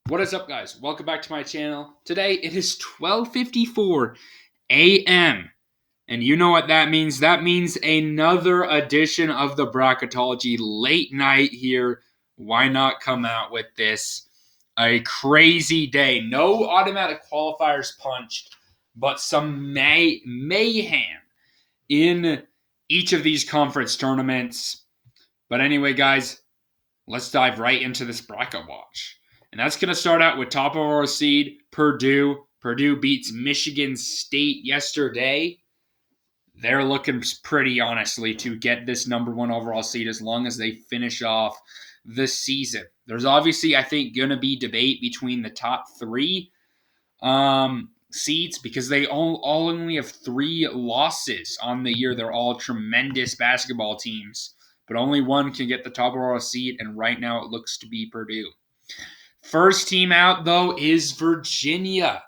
What is up, guys? Welcome back to my channel. Today it is 12:54 a.m. And you know what that means? That means another edition of the Bracketology late night here. Why not come out with this? A crazy day. No automatic qualifiers punched, but some mayhem in each of these conference tournaments. But anyway, guys, let's dive right into this bracket watch. And that's going to start out with top of our seed, Purdue. Purdue beats Michigan State yesterday. They're looking pretty, honestly, to get this number one overall seed as long as they finish off the season. There's obviously, I think, going to be debate between the top three seeds because they all only have 3 losses on the year. They're all tremendous basketball teams, but only one can get the top overall seed, and right now it looks to be Purdue. First team out, though, is Virginia.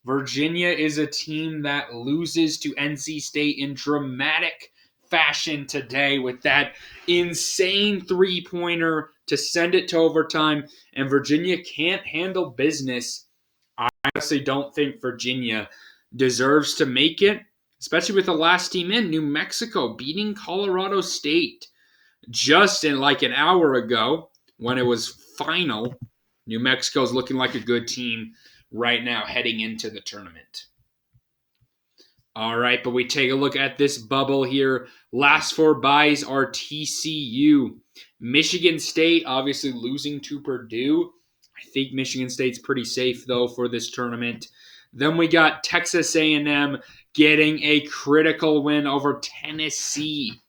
Virginia is a team that loses to NC State in dramatic fashion today with that insane three-pointer to send it to overtime, and Virginia can't handle business. I honestly don't think Virginia deserves to make it, especially with the last team in, New Mexico, beating Colorado State just in like an hour ago when it was final. New Mexico's looking like a good team right now heading into the tournament. All right, but we take a look at this bubble here. Last 4 byes are TCU. Michigan State obviously losing to Purdue. I think Michigan State's pretty safe, though, for this tournament. Then we got Texas A&M getting a critical win over Tennessee.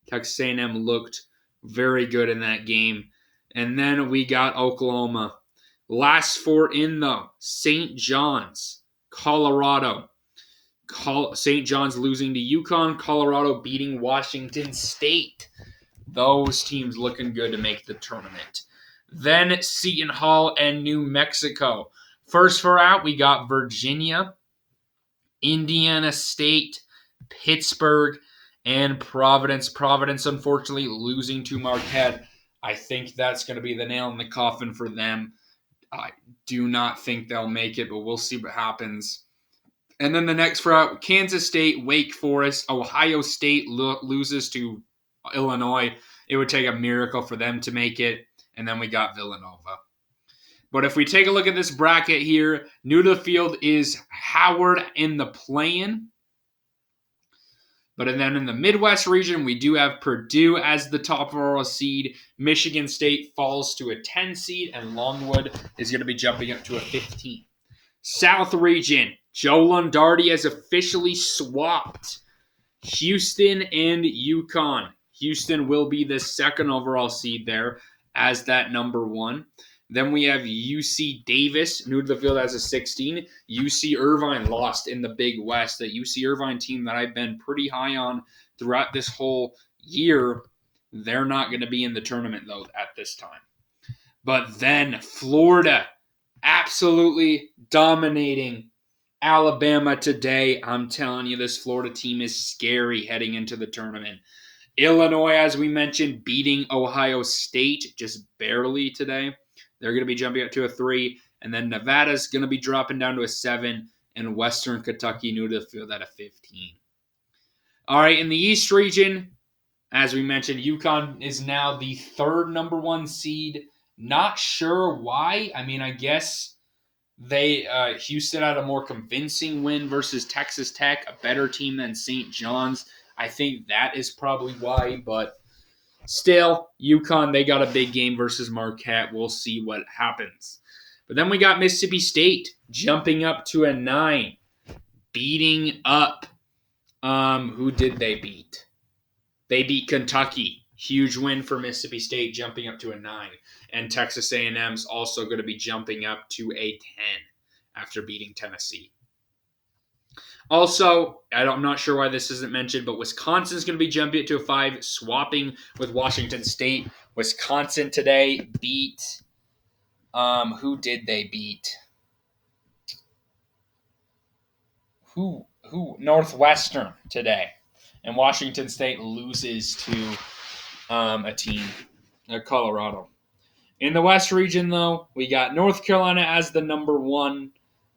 Texas A&M looked very good in that game. And then we got Oklahoma. Last 4 in, though. St. John's, Colorado. St. John's losing to UConn. Colorado beating Washington State. Those teams looking good to make the tournament. Then Seton Hall and New Mexico. First 4 out, we got Virginia, Indiana State, Pittsburgh, and Providence. Providence, unfortunately, losing to Marquette. I think that's going to be the nail in the coffin for them. I do not think they'll make it, but we'll see what happens. And then the next 4 out, Kansas State, Wake Forest, Ohio State loses to Illinois. It would take a miracle for them to make it. And then we got Villanova. But if we take a look at this bracket here, new to the field is Howard in the play-in. But then in the Midwest region, we do have Purdue as the top overall seed. Michigan State falls to a 10 seed, and Longwood is going to be jumping up to a 15. South region, Joe Lunardi has officially swapped Houston and UConn. Houston will be the second overall seed there as that number 1. Then we have UC Davis, new to the field as a 16. UC Irvine lost in the Big West. The UC Irvine team that I've been pretty high on throughout this whole year, they're not going to be in the tournament, though, at this time. But then Florida, absolutely dominating Alabama today. I'm telling you, this Florida team is scary heading into the tournament. Illinois, as we mentioned, beating Ohio State just barely today. They're going to be jumping up to a 3. And then Nevada's going to be dropping down to a 7. And Western Kentucky new to the field at a 15. All right, in the East region, as we mentioned, UConn is now the 3rd number 1 seed. Not sure why. I mean, I guess Houston had a more convincing win versus Texas Tech, a better team than St. John's. I think that is probably why, but still, UConn, they got a big game versus Marquette. We'll see what happens. But then we got Mississippi State jumping up to a 9, beating up. Who did they beat? They beat Kentucky. Huge win for Mississippi State, jumping up to a 9. And Texas A&M's also going to be jumping up to a 10 after beating Tennessee. Also, I'm not sure why this isn't mentioned, but Wisconsin's going to be jumping to a 5, swapping with Washington State. Wisconsin today beat, who did they beat? Who? Northwestern today. And Washington State loses to a team, Colorado. In the West region, though, we got North Carolina as the number one.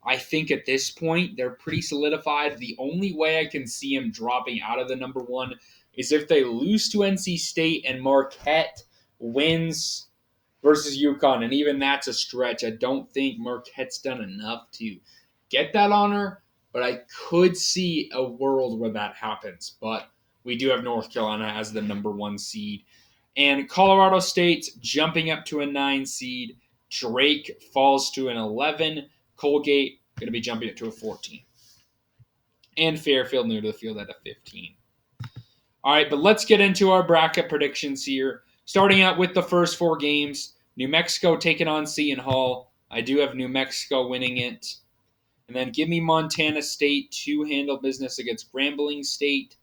I think at this point, they're pretty solidified. The only way I can see them dropping out of the number one is if they lose to NC State and Marquette wins versus UConn. And even that's a stretch. I don't think Marquette's done enough to get that honor, but I could see a world where that happens. But we do have North Carolina as the number one seed. And Colorado State's jumping up to a 9 seed. Drake falls to an 11. Colgate going to be jumping up to a 14. And Fairfield new to the field at a 15. All right, but let's get into our bracket predictions here. Starting out with the first 4 games. New Mexico taking on Seton Hall. I do have New Mexico winning it. And then give me Montana State to handle business against Grambling State.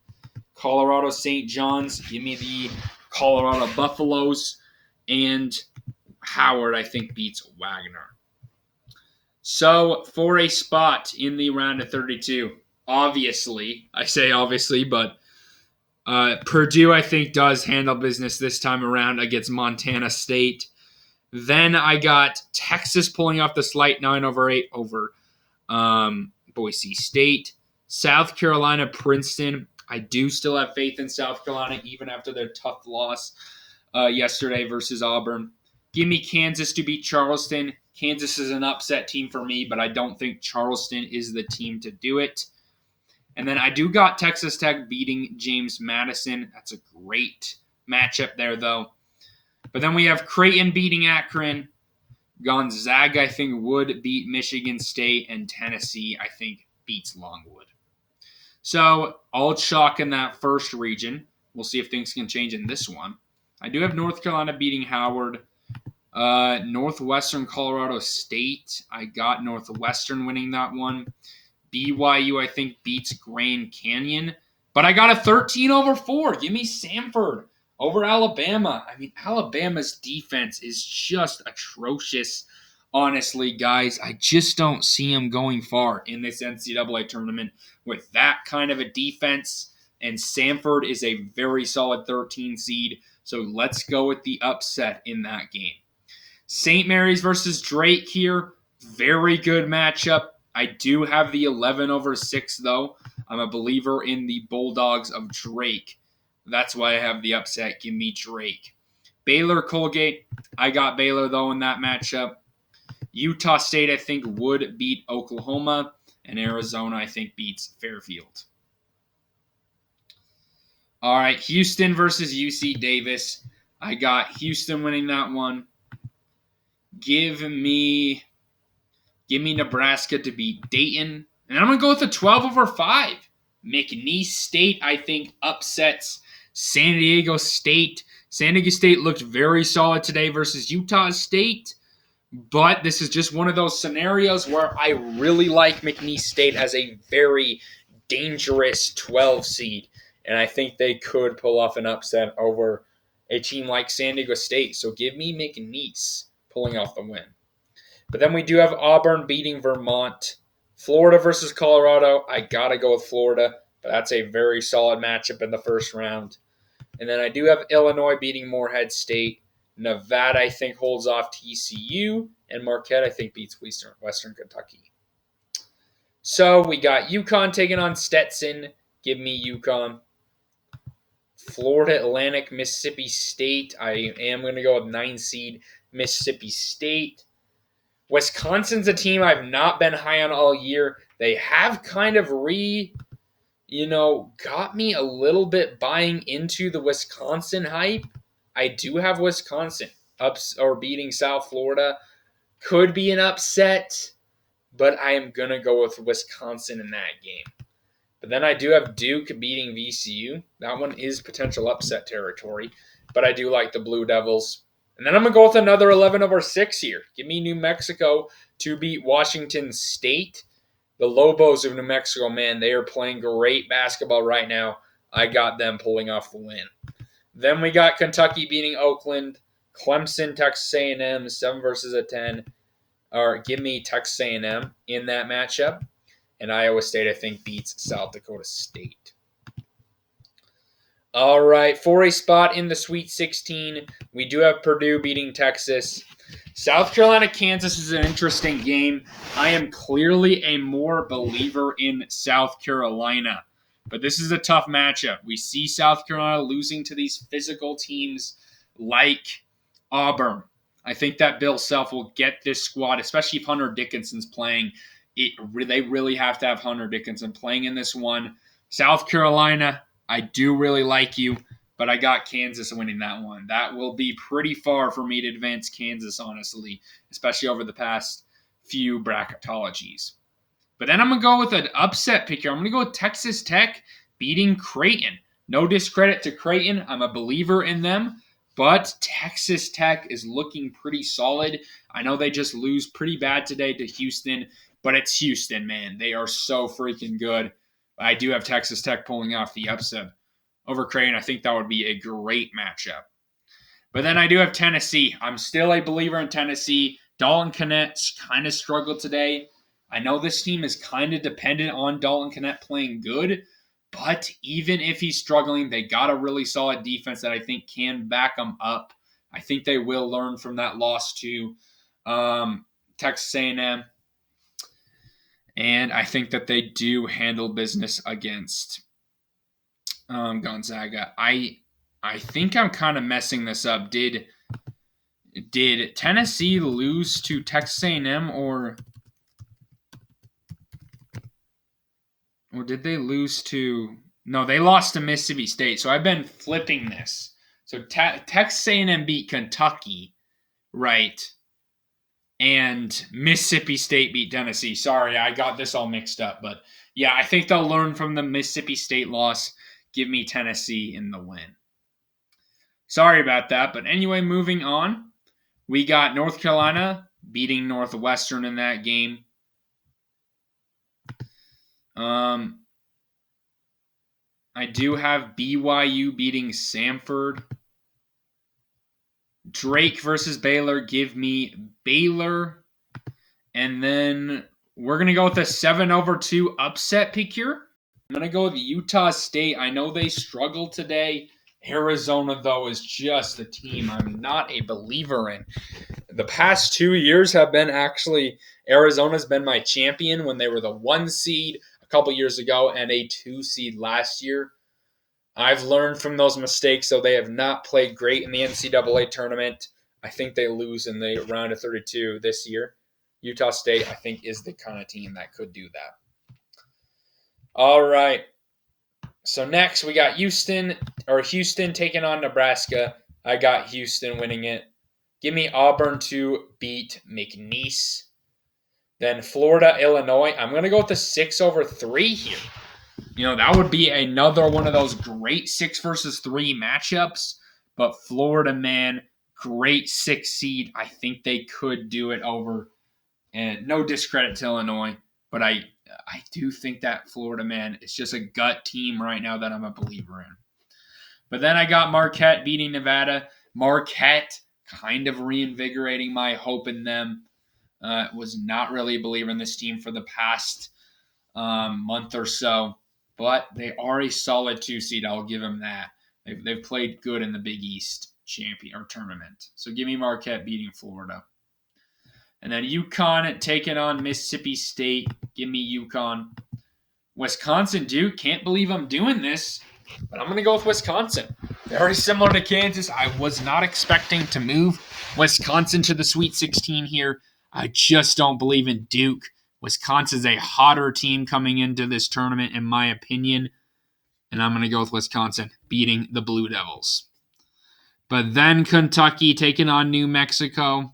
Colorado St. John's. Give me the Colorado Buffaloes. And Howard, I think, beats Wagner. So, for a spot in the round of 32, obviously, I say obviously, but Purdue, I think, does handle business this time around against Montana State. Then I got Texas pulling off the slight 9/8 over Boise State. South Carolina, Princeton. I do still have faith in South Carolina, even after their tough loss yesterday versus Auburn. Give me Kansas to beat Charleston. Kansas is an upset team for me, but I don't think Charleston is the team to do it. And then I do got Texas Tech beating James Madison. That's a great matchup there, though. But then we have Creighton beating Akron. Gonzaga, I think, would beat Michigan State. And Tennessee, I think, beats Longwood. So, all chalk in that first region. We'll see if things can change in this one. I do have North Carolina beating Howard. Northwestern Colorado State. I got Northwestern winning that one. BYU, I think, beats Grand Canyon. But I got a 13/4. Give me Samford over Alabama. I mean, Alabama's defense is just atrocious. Honestly, guys, I just don't see them going far in this NCAA tournament with that kind of a defense. And Samford is a very solid 13 seed. So let's go with the upset in that game. St. Mary's versus Drake here. Very good matchup. I do have the 11/6, though. I'm a believer in the Bulldogs of Drake. That's why I have the upset. Give me Drake. Baylor, Colgate. I got Baylor, though, in that matchup. Utah State, I think, would beat Oklahoma. And Arizona, I think, beats Fairfield. All right, Houston versus UC Davis. I got Houston winning that one. Give me Nebraska to beat Dayton. And I'm going to go with a 12/5. McNeese State, I think, upsets San Diego State. San Diego State looked very solid today versus Utah State. But this is just one of those scenarios where I really like McNeese State as a very dangerous 12 seed. And I think they could pull off an upset over a team like San Diego State. So give me McNeese pulling off the win. But then we do have Auburn beating Vermont. Florida versus Colorado. I got to go with Florida, but that's a very solid matchup in the first round. And then I do have Illinois beating Morehead State. Nevada, I think, holds off TCU. And Marquette, I think, beats Western Kentucky. So we got UConn taking on Stetson. Give me UConn. Florida Atlantic, Mississippi State. I am going to go with 9 seed Mississippi State. Wisconsin's a team I've not been high on all year. They have kind of got me a little bit buying into the Wisconsin hype. I do have Wisconsin beating South Florida. Could be an upset, but I am going to go with Wisconsin in that game. But then I do have Duke beating VCU. That one is potential upset territory, but I do like the Blue Devils. And then I'm going to go with another 11/6 here. Give me New Mexico to beat Washington State. The Lobos of New Mexico, man, they are playing great basketball right now. I got them pulling off the win. Then we got Kentucky beating Oakland. Clemson, Texas A&M, 7/10. Or give me Texas A&M in that matchup. And Iowa State, I think, beats South Dakota State. All right, for a spot in the Sweet 16, we do have Purdue beating Texas. South Carolina, Kansas is an interesting game. I am clearly a more believer in South Carolina, but this is a tough matchup. We see South Carolina losing to these physical teams like Auburn. I think that Bill Self will get this squad, especially if Hunter Dickinson's playing. They really have to have Hunter Dickinson playing in this one. South Carolina, I do really like you, but I got Kansas winning that one. That will be pretty far for me to advance Kansas, honestly, especially over the past few bracketologies. But then I'm going to go with an upset pick here. I'm going to go with Texas Tech beating Creighton. No discredit to Creighton. I'm a believer in them, but Texas Tech is looking pretty solid. I know they just lose pretty bad today to Houston, but it's Houston, man. They are so freaking good. I do have Texas Tech pulling off the upset over Creighton. I think that would be a great matchup. But then I do have Tennessee. I'm still a believer in Tennessee. Dalton Knecht kind of struggled today. I know this team is kind of dependent on Dalton Knecht playing good, but even if he's struggling, they got a really solid defense that I think can back them up. I think they will learn from that loss to Texas A&M, and I think that they do handle business against Gonzaga. I think I'm kind of messing this up. Did Tennessee lose to Texas A&M or did they lose to? No, they lost to Mississippi State. So I've been flipping this. So Texas A&M beat Kentucky, right? And Mississippi State beat Tennessee. Sorry, I got this all mixed up. But yeah, I think they'll learn from the Mississippi State loss. Give me Tennessee in the win. Sorry about that. But anyway, moving on. We got North Carolina beating Northwestern in that game. I do have BYU beating Samford. Drake versus Baylor. Give me Baylor. And then we're going to go with a 7-2 upset pick here. I'm going to go with Utah State. I know they struggled today. Arizona, though, is just a team I'm not a believer in. The past 2 years have been actually, Arizona's been my champion when they were the 1 seed a couple years ago and a 2 seed last year. I've learned from those mistakes, so they have not played great in the NCAA tournament. I think they lose in the round of 32 this year. Utah State, I think, is the kind of team that could do that. All right. So next we got Houston taking on Nebraska. I got Houston winning it. Give me Auburn to beat McNeese. Then Florida, Illinois. I'm going to go with the 6/3 here. That would be another one of those great 6 versus 3 matchups. But Florida, man, great 6 seed. I think they could do it over. And no discredit to Illinois, but I do think that Florida, man, it's just a gut team right now that I'm a believer in. But then I got Marquette beating Nevada. Marquette kind of reinvigorating my hope in them. Was not really a believer in this team for the past month or so, but they are a solid 2 seed. I'll give them that. They've played good in the Big East champion or tournament. So give me Marquette beating Florida. And then UConn taking on Mississippi State. Give me UConn. Wisconsin, Duke. Can't believe I'm doing this, but I'm going to go with Wisconsin. Very similar to Kansas. I was not expecting to move Wisconsin to the Sweet 16 here. I just don't believe in Duke. Wisconsin's a hotter team coming into this tournament, in my opinion. And I'm going to go with Wisconsin beating the Blue Devils. But then Kentucky taking on New Mexico.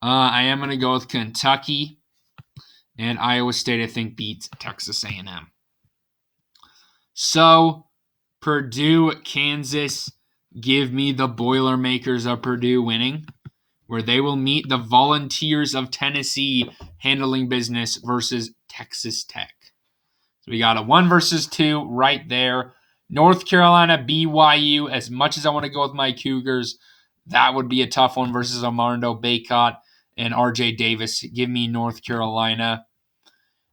I am going to go with Kentucky, and Iowa State, I think, beats Texas A&M. So, Purdue, Kansas, give me the Boilermakers of Purdue winning, where they will meet the Volunteers of Tennessee handling business versus Texas Tech. So we got a 1 versus 2 right there. North Carolina, BYU, as much as I want to go with my Cougars, that would be a tough one versus Armando Bacot and RJ Davis. Give me North Carolina.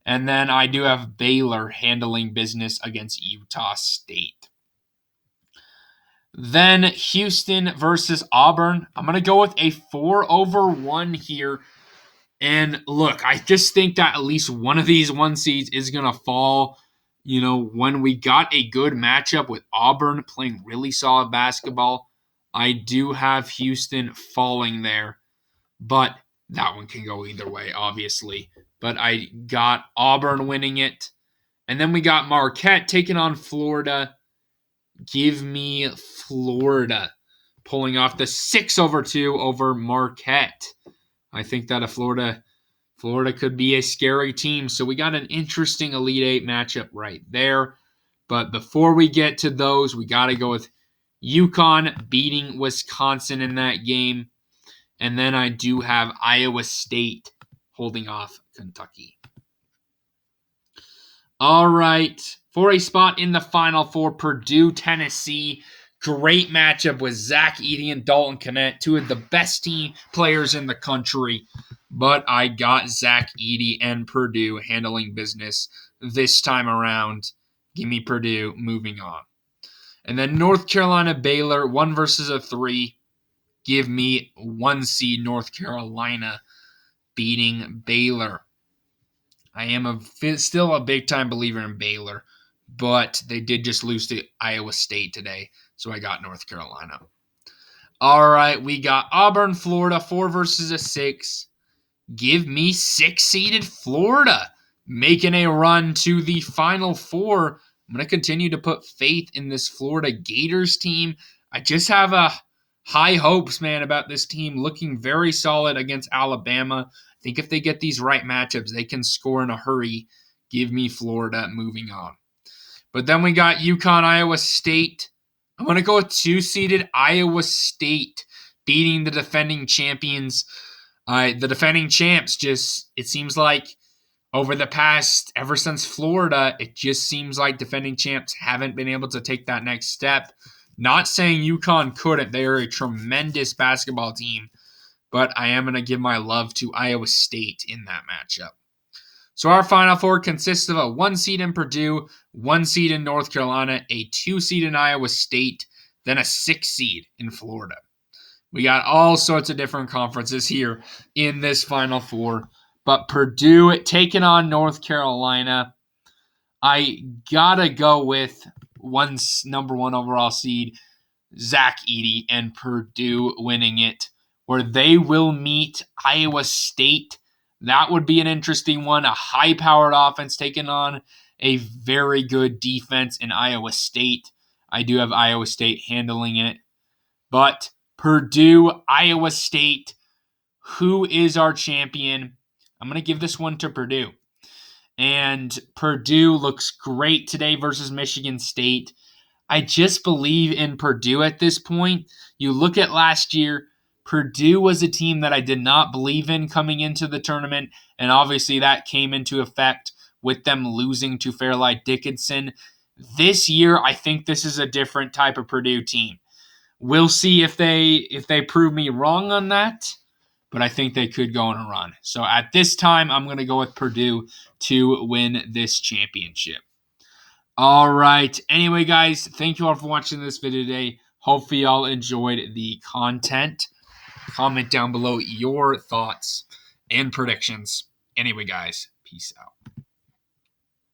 And then I do have Baylor handling business against Utah State. Then Houston versus Auburn. I'm going to go with a 4-1 here. And look, I just think that at least one of these 1 seeds is going to fall. When we got a good matchup with Auburn playing really solid basketball, I do have Houston falling there. But that one can go either way, obviously. But I got Auburn winning it. And then we got Marquette taking on Florida. Give me Florida pulling off the 6-2 over Marquette. I think that Florida could be a scary team. So we got an interesting Elite Eight matchup right there. But before we get to those, we got to go with UConn beating Wisconsin in that game. And then I do have Iowa State holding off Kentucky. All right. For a spot in the Final Four, Purdue, Tennessee. Great matchup with Zach Edey and Dalton Knecht, two of the best team players in the country. But I got Zach Edey and Purdue handling business this time around. Give me Purdue moving on. And then North Carolina, Baylor, 1 versus a 3. Give me 1 seed North Carolina beating Baylor. I am still a big-time believer in Baylor, but they did just lose to Iowa State today, so I got North Carolina. All right, we got Auburn, Florida, 4 versus a 6. Give me 6-seeded Florida making a run to the Final Four. I'm going to continue to put faith in this Florida Gators team. I just have high hopes, man, about this team looking very solid against Alabama. I think if they get these right matchups, they can score in a hurry. Give me Florida moving on. But then we got UConn, Iowa State. I'm going to go with 2-seeded Iowa State beating the defending champions. The defending champs it seems like ever since Florida, it just seems like defending champs haven't been able to take that next step. Not saying UConn couldn't. They are a tremendous basketball team, but I am going to give my love to Iowa State in that matchup. So our Final Four consists of a 1 seed in Purdue, 1 seed in North Carolina, a 2 seed in Iowa State, then a 6 seed in Florida. We got all sorts of different conferences here in this Final Four. But Purdue taking on North Carolina. I gotta go with number 1 overall seed, Zach Edey, and Purdue winning it, where they will meet Iowa State. That would be an interesting one. A high-powered offense taking on a very good defense in Iowa State. I do have Iowa State handling it. But Purdue, Iowa State, who is our champion? I'm going to give this one to Purdue. And Purdue looks great today versus Michigan State. I just believe in Purdue at this point. You look at last year, Purdue was a team that I did not believe in coming into the tournament, and obviously that came into effect with them losing to Fairleigh Dickinson. This year, I think this is a different type of Purdue team. We'll see if they prove me wrong on that, but I think they could go on a run. So at this time, I'm going to go with Purdue to win this championship. All right. Anyway, guys, thank you all for watching this video today. Hopefully y'all enjoyed the content. Comment down below your thoughts and predictions. Anyway, guys, peace out.